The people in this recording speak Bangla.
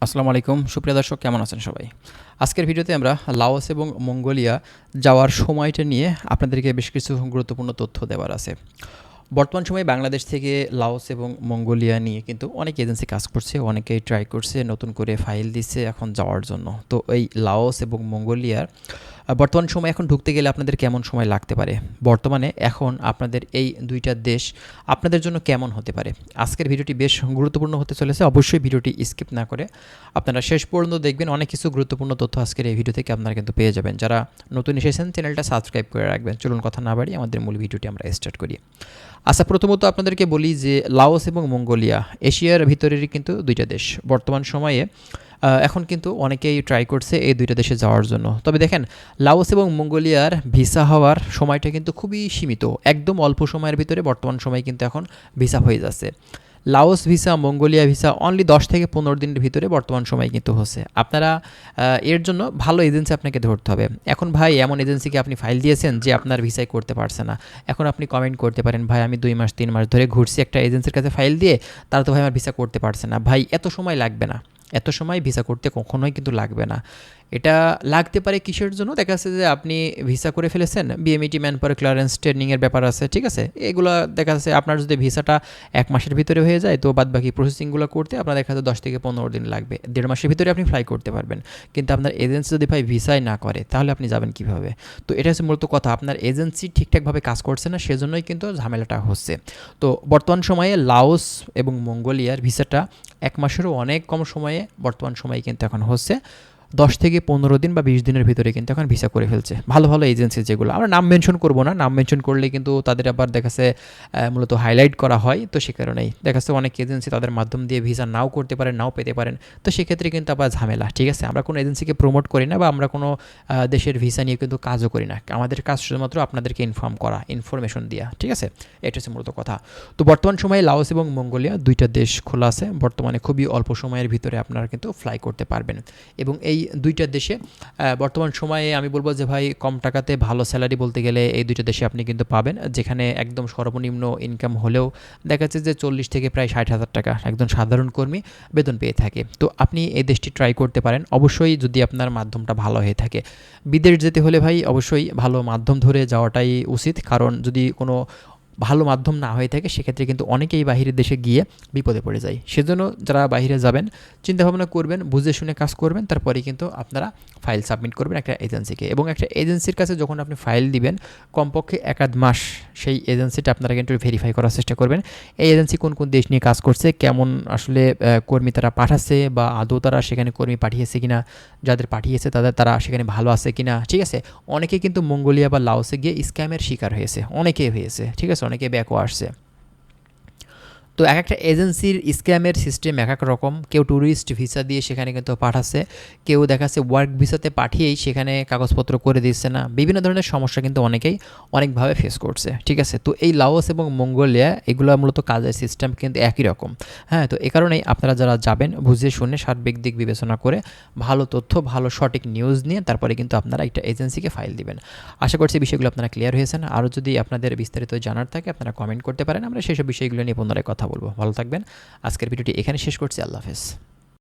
আসসালামু আলাইকুম সুপ্রিয় দর্শক, কেমন আছেন সবাই? আজকের ভিডিওতে আমরা লাওস এবং মঙ্গোলিয়া যাওয়ার সময়টা নিয়ে আপনাদেরকে বেশ কিছু গুরুত্বপূর্ণ তথ্য দেওয়ার আছে। বর্তমান সময়ে বাংলাদেশ থেকে লাওস এবং মঙ্গোলিয়া নিয়ে কিন্তু অনেক এজেন্সি কাজ করছে, অনেকেই ট্রাই করছে, নতুন করে ফাইল দিচ্ছে এখন যাওয়ার জন্য। তো এই লাওস এবং মঙ্গোলিয়ার বর্তমান সময় এখন ঢুকতে গেলে আপনাদের কেমন সময় লাগতে পারে, বর্তমানে এখন আপনাদের এই দুইটা দেশ আপনাদের জন্য কেমন হতে পারে, আজকের ভিডিওটি বেশ গুরুত্বপূর্ণ হতে চলেছে। অবশ্যই ভিডিওটি স্কিপ না করে আপনারা শেষ পর্যন্ত দেখবেন। অনেক কিছু গুরুত্বপূর্ণ তথ্য আজকের এই ভিডিও থেকে আপনারা কিন্তু পেয়ে যাবেন। যারা নতুন এসেছেন চ্যানেলটা সাবস্ক্রাইব করে রাখবেন। চলুন কথা না বাড়িয়ে আমাদের মূল ভিডিওটি আমরা স্টার্ট করি। আচ্ছা, প্রথমত আপনাদেরকে বলি যে লাওস এবং মঙ্গোলিয়া এশিয়ার ভিতরেরই কিন্তু দুইটা দেশ। বর্তমান সময়ে এখন কিন্তু অনেকেই ট্রাই করছে এই দুইটা দেশে যাওয়ার জন্য। তবে দেখেন, লাওস এবং মঙ্গোলিয়ার ভিসা হওয়ার সময়টা কিন্তু খুবই সীমিত, একদম অল্প সময়ের ভিতরে বর্তমান সময়ে কিন্তু এখন ভিসা হয়ে যাচ্ছে। Laos visa, Mongolia visa only 10 থেকে 15 দিনের ভিতরে বর্তমান সময় কিন্তু হচ্ছে। আপনারা এর জন্য ভালো এজেন্সি আপনাকে ধরতে হবে। এখন ভাই, এমন এজেন্সিকে আপনি ফাইল দিয়েছেন যে আপনার ভিসাই করতে পারছে না। এখন আপনি কমেন্ট করতে পারেন, ভাই আমি 2 মাস 3 মাস ধরে ঘুরছি একটা এজেন্সির কাছে ফাইল দিয়ে, তারা তো ভাই আমার ভিসা করতে পারছে না। ভাই এত সময় লাগবে না, এত সময় ভিসা করতে কখনোই কিন্তু লাগবে না। এটা লাগতে পারে কিসের জন্য? দেখা যাচ্ছে যে আপনি ভিসা করে ফেলেছেন, বিএমইটি ম্যান পাওয়ার ক্লিয়ারেন্স ট্রেনিংয়ের ব্যাপার আছে, ঠিক আছে? এগুলো দেখা যাচ্ছে আপনার যদি ভিসাটা 1 মাসের ভিতরে হয়ে যায়, তো বাদ বাকি প্রসেসিংগুলো করতে আপনার দেখা যাচ্ছে 10 থেকে 15 দিন লাগবে। 1.5 মাসের ভিতরে আপনি ফ্লাই করতে পারবেন। কিন্তু আপনার এজেন্সি যদি ভাই ভিসাই না করে, তাহলে আপনি যাবেন কীভাবে? তো এটা হচ্ছে মূলত কথা, আপনার এজেন্সি ঠিকঠাকভাবে কাজ করছে না, সেজন্যই কিন্তু ঝামেলাটা হচ্ছে। তো বর্তমান সময়ে লাওস এবং মঙ্গোলিয়ার ভিসাটা 1 মাসেরও অনেক কম সময়ে বর্তমান সময়ে কিন্তু এখন হচ্ছে 10 থেকে 15 দিন বা 20 দিনের ভিতরে কিন্তু এখন ভিসা করে ফেলছে ভালো ভালো এজেন্সি, যেগুলো আমরা নাম মেনশন করব না। নাম মেনশন করলে কিন্তু তাদের আবার দেখাচ্ছে মূলত হাইলাইট করা হয়। তো সে কারণেই দেখাচ্ছে অনেক এজেন্সি তাদের মাধ্যম দিয়ে ভিসা নাও করতে পারেন, নাও পেতে পারেন। তো সেক্ষেত্রে কিন্তু আবার ঝামেলা, ঠিক আছে? আমরা কোনো এজেন্সিকে প্রমোট করি না বা আমরা কোনো দেশের ভিসা নিয়ে কিন্তু কাজও করি না। আমাদের কাজ শুধুমাত্র আপনাদেরকে ইনফর্ম করা, ইনফরমেশন দেওয়া, ঠিক আছে? এটা হচ্ছে মূলত কথা। তো বর্তমান সময়ে লাওস এবং মঙ্গোলিয়া দুইটা দেশ খোলা আছে। বর্তমানে খুবই অল্প সময়ের ভিতরে আপনারা কিন্তু ফ্লাই করতে পারবেন। এবং এই দুইটা দেশে বর্তমান সময়ে আমি বলবো যে ভাই, কম টাকাতে ভালো স্যালারি বলতে গেলে এই দুইটা দেশে আপনি কিন্তু পাবেন, যেখানে একদম সর্বনিম্ন ইনকাম হলেও দেখা যাচ্ছে যে 40 থেকে প্রায় 60,000 টাকা একজন সাধারণ কর্মী বেতন পেয়ে থাকে। তো আপনি এই দেশটি ট্রাই করতে পারেন, অবশ্যই যদি আপনার মাধ্যমটা ভালো হয়ে থাকে। বিদেশ যেতে হলে ভাই অবশ্যই ভালো মাধ্যম ধরে যাওয়াটাই উচিত, কারণ যদি কোনো ভালো মাধ্যম না হয়ে থাকে সেক্ষেত্রে কিন্তু অনেকেই বাহিরের দেশে গিয়ে বিপদে পড়ে যায়। সেজন্য যারা বাইরে যাবেন চিন্তাভাবনা করবেন, বুঝে শুনে কাজ করবেন, তারপরে কিন্তু আপনারা ফাইল সাবমিট করবেন একটা এজেন্সিকে। এবং একটা এজেন্সির কাছে যখন আপনি ফাইল দিবেন, কমপক্ষে 1-1.5 মাস সেই এজেন্সিটা আপনারা কিন্তু ভেরিফাই করার চেষ্টা করবেন। এই এজেন্সি কোন কোন দেশ নিয়ে কাজ করছে, কেমন আসলে কর্মী তারা পাঠাচ্ছে, বা আদৌ তারা সেখানে কর্মী পাঠিয়েছে কিনা, যাদের পাঠিয়েছে তারা সেখানে ভালো আছে কিনা, ঠিক আছে? অনেকে কিন্তু মঙ্গোলিয়া বা লাওসে গিয়ে স্ক্যামের শিকার হয়েছে, অনেকেই হয়েছে, ঠিক আছে? অনেকে ব্যাকও আসছে। তো এক একটা এজেন্সির স্ক্যামের সিস্টেম এক এক রকম। কেউ ট্যুরিস্ট ভিসা দিয়ে সেখানে কিন্তু পাঠাচ্ছে, কেউ দেখাচ্ছে ওয়ার্ক ভিসাতে পাঠিয়েই সেখানে কাগজপত্র করে দিচ্ছে না। বিভিন্ন ধরনের সমস্যা কিন্তু অনেকেই অনেকভাবে ফেস করছে, ঠিক আছে? তো এই লাওস এবং মঙ্গোলিয়া এগুলো মূলত কাজের সিস্টেম কিন্তু একই রকম। হ্যাঁ, তো এ কারণেই আপনারা যারা যাবেন বুঝে শুনে সার্বিক দিক বিবেচনা করে ভালো তথ্য, ভালো সঠিক নিউজ নিয়ে তারপরে কিন্তু আপনারা একটা এজেন্সিকে ফাইল দিবেন। আশা করছি বিষয়গুলো আপনারা ক্লিয়ার হয়েছেন। আরও যদি আপনাদের বিস্তারিত জানার থাকে আপনারা কমেন্ট করতে পারেন, আমরা সেসব বিষয়গুলো নিয়ে পুনরায় কথা বলবো। ভালো থাকবেন। আজকের ভিডিওটি এখানে শেষ করছি। আল্লাহ হাফেজ।